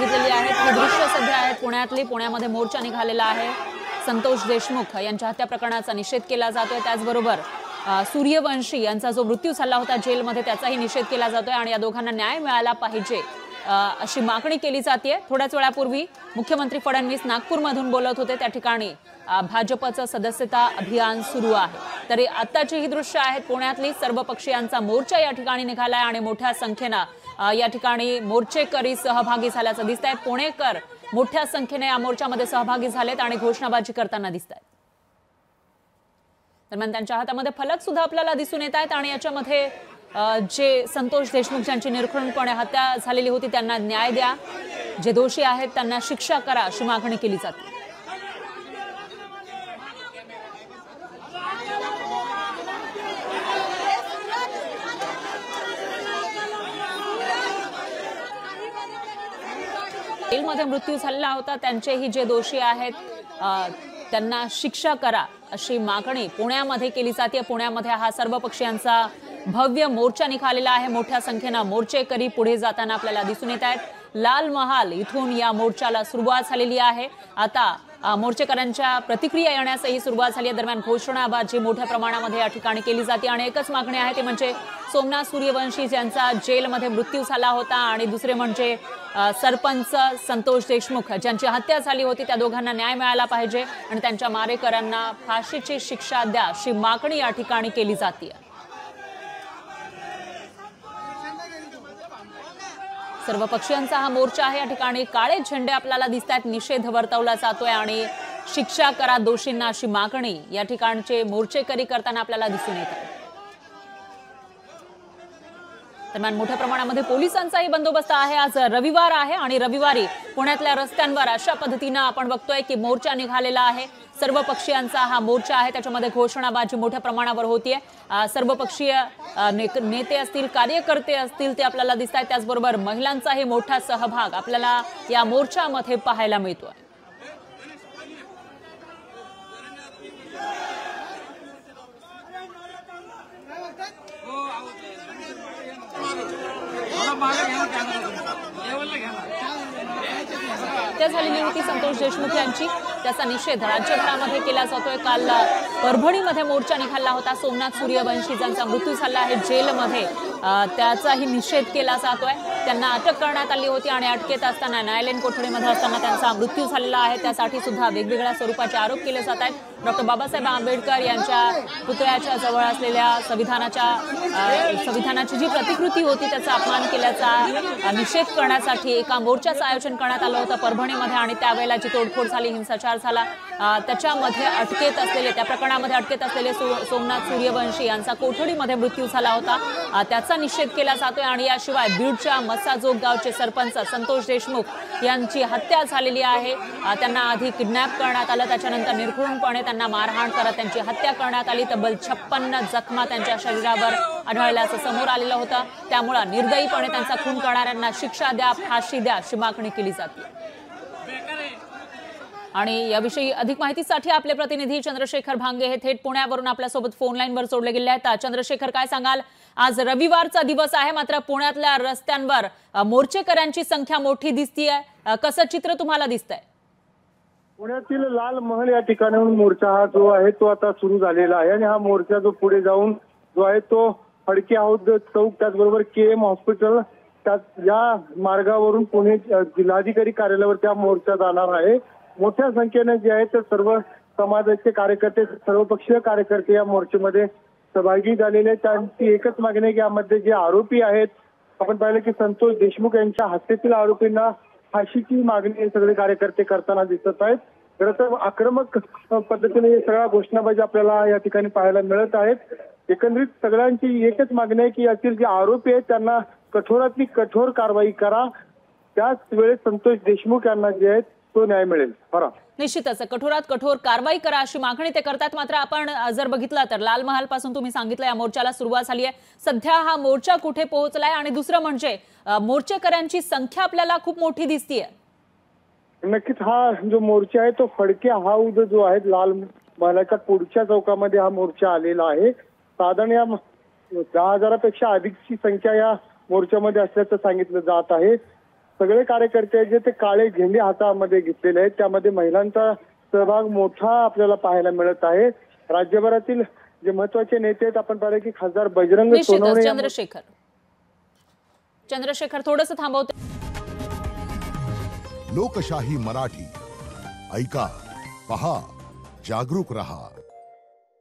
बघितलेली आहेत. ही दृश्य सध्या आहेत पुण्यातली. पुण्यामध्ये मोर्चा निघालेला आहे. संतोष देशमुख यांच्या हत्या प्रकरणाचा निषेध केला जातोय. त्याचबरोबर सूर्यवंशी यांचा जो मृत्यू झाला होता जेलमध्ये त्याचाही निषेध केला जातोय आणि या दोघांना न्याय मिळाला पाहिजे अशी मागणी केली जाते. थोड्याच वेळापूर्वी मुख्यमंत्री फडणवीस नागपूरमधून बोलत होते. त्या ठिकाणी भाजपचं सदस्यता अभियान सुरू आहे. तरी आताची ही दृश्य आहेत पुण्यातली. सर्व पक्षीयांचा मोर्चा या ठिकाणी निघालाय आणि मोठ्या संख्येनं या ठिकाणी मोर्चेकरी सहभागी झाल्याचं दिसत आहे. पुणेकर मोठ्या संख्येने या मोर्चामध्ये सहभागी झालेत आणि घोषणाबाजी करताना दिसत आहेत. दरम्यान त्यांच्या हातामध्ये फलक सुद्धा आपल्याला दिसून येत आहेत आणि याच्यामध्ये जे संतोष देशमुख ज्यांची निर्घृणपणे हत्या झालेली होती त्यांना न्याय द्या, जे दोषी आहेत त्यांना शिक्षा करा अशी मागणी केली जाते. जेलमध्ये मृत्यू झालेला होता त्यांचेही जे दोषी आहेत त्यांना शिक्षा करा अशी मागणी पुण्यामध्ये केली जाते. पुण्यामध्ये हा सर्व पक्षीयांचा भव्य मोर्चा निघालेला आहे. मोठ्या संख्येने मोर्चेकरी पुढे जाताना आपल्याला दिसून येत आहेत. लाल महाल इथून या मोर्चाला सुरुवात झालेली आहे. आता मोर्चेकरांच्या प्रतिक्रिया येण्यासही सुरुवात झाली आहे. दरम्यान घोषणाबाजी मोठ्या प्रमाणामध्ये या ठिकाणी केली जाते आणि एकच मागणी आहे ती म्हणजे सोमनाथ सूर्यवंशी ज्यांचा जेलमध्ये मृत्यू झाला होता आणि दुसरे म्हणजे सरपंच संतोष देशमुख ज्यांची हत्या झाली होती त्या दोघांना न्याय मिळाला पाहिजे आणि त्यांच्या मारेकऱ्यांना फाशीची शिक्षा द्या अशी मागणी या ठिकाणी केली जाते. सर्व पक्षीयांचा हा मोर्चा आहे. या ठिकाणी काळे झेंडे आपल्याला दिसत आहेत. निषेध वर्तवला जातोय आणि शिक्षा करा दोषींना अशी मागणी या ठिकाणचे मोर्चेकरी करताना आपल्याला दिसून येत आहे. दरम्यान मोठ्या प्रमाणामध्ये पोलिसांचाही बंदोबस्त आहे. आज रविवार आहे आणि रविवारी पुण्यातल्या रस्त्यांवर अशा पद्धतीनं आपण बघतोय की मोर्चा निघालेला आहे. सर्व पक्षीयांचा हा मोर्चा आहे. त्याच्यामध्ये घोषणाबाजी मोठ्या प्रमाणावर होतीये. सर्व पक्षीय नेते असतील, कार्यकर्ते असतील ते आपल्याला दिसत आहेत. त्याचबरोबर महिलांचाही मोठा सहभाग आपल्याला या मोर्चामध्ये पाहायला मिळतोय. हत्या झालेली होती संतोष देशमुख यांची. त्याचा निषेध राज्यभरामध्ये केला जातोय. काल परभणीमध्ये मोर्चा निघाला होता. सोमनाथ सूर्यवंशी ज्यांचा मृत्यू झाला आहे जेलमध्ये त्याचाही निषेध केला जातोय. त्यांना अटक करण्यात आली होती आणि अटकेत असताना न्यायालयीन कोठडीमध्ये असताना त्यांचा मृत्यू झालेला आहे. त्यासाठी सुद्धा वेगवेगळ्या स्वरूपाचे आरोप केले जात आहेत. डॉक्टर बाबासाहेब आंबेडकर यांच्या पुतळ्याच्या जवळ असलेल्या संविधानाची जी प्रतिकृती होती त्याचा अपमान केल्याचा निषेध करण्यासाठी एका मोर्चाचं आयोजन करण्यात आलं होतं परभणीमध्ये आणि त्यावेळेला जी तोडफोड झाली, हिंसाचार झाला, त्याच्यामध्ये त्या प्रकरणामध्ये अटकेत असलेले सोमनाथ सूर्यवंशी यांचा कोठडीमध्ये मृत्यू झाला होता. त्याचा निषेध केला जातोय आणि याशिवाय बीडच्या मस्साजोग गावचे सरपंच संतोष देशमुख यांची हत्या झालेली आहे. त्यांना आधी किडनॅप करण्यात आलं, त्याच्यानंतर निर्घृणपणे त्यांना मारहाण करत त्यांची हत्या करण्यात आली. तब्बल 56 जखमा त्यांच्या शरीरावर आढळल्याचं समोर आलेलं होतं. त्यामुळे निर्दयीपणे त्यांचा खून करणाऱ्यांना शिक्षा द्या, फाशी द्या अशी मागणी केली जाते. आणि याविषयी अधिक माहितीसाठी आपले प्रतिनिधी चंद्रशेखर भांगे हे थेट पुण्यावरून आपल्यासोबत फोन लाईनवर जोडले गेले आहेत. चंद्रशेखर, काय सांगाल? आज रविवारचा दिवस आहे मात्र पुण्यातल्या रस्त्यांवर मोर्चेकऱ्यांची संख्या मोठी दिसतीये. कसं चित्र तुम्हाला दिसतंय? पुण्यातील लाल महल या ठिकाणाहून मोर्चा हा जो आहे तो आता सुरू झालेला आहे आणि हा मोर्चा जो पुढे जाऊन जो आहे तो फडके हौद चौक त्याचबरोबर KM हॉस्पिटल या मार्गावरून पुणे जिल्हाधिकारी कार्यालयावर त्या मोर्चा जाणार आहे. मोठ्या संख्येने जे आहे ते सर्व समाजाचे कार्यकर्ते, सर्वपक्षीय कार्यकर्ते या मोर्चामध्ये सहभागी झालेले आहेत. त्यांची एकच मागणी आहे की यामध्ये जे आरोपी आहेत, आपण पाहिलं की संतोष देशमुख यांच्या हत्येतील आरोपींना फाशीची मागणी सगळे कार्यकर्ते करताना दिसत आहेत. खरं तर आक्रमक पद्धतीने सगळ्या घोषणाबाजी आपल्याला या ठिकाणी पाहायला मिळत आहेत. एकंदरीत सगळ्यांची एकच मागणी आहे की यातील जे आरोपी आहेत त्यांना कठोरातली कठोर कारवाई करा, त्याच वेळेस संतोष देशमुख यांना जे आहेत तो न्याय मिळेल. निश्चितच कठोरात कठोर कारवाई करा अशी मागणी ते करतात. मात्र आपण जर बघितलं तर लाल महाल पासून तुम्ही सांगितलं या मोर्चाला सुरुवात झाली आहे. सध्या हा मोर्चा कुठे पोहोचलाय आणि दुसरं म्हणजे मोर्चेकऱ्यांची संख्या आपल्याला खूप मोठी दिसतीये. नक्कीच हा जो मोर्चा आहे तो फडके हौद जो आहे लाल महालाच्या पुढच्या चौकामध्ये हा मोर्चा आलेला आहे. साधारण या 10,000पेक्षा अधिकची संख्या या मोर्चामध्ये असल्याचं सांगितलं जात आहे. सगळे कार्यकर्ते आहेत जे ते काळे झेंडे हातामध्ये घेतलेले आहेत, त्यामध्ये महिलांचा सहभाग मोठा आपल्याला पाहायला मिळत आहे. राज्यभरातील जे महत्वाचे नेते आहेत, आपण पाहिलं की खासदार बजरंग निश्चितच सोनवणे चंद्रशेखर थोडंसं थांबवते. लोकशाही मराठी ऐका, पहा, जागरूक रहा.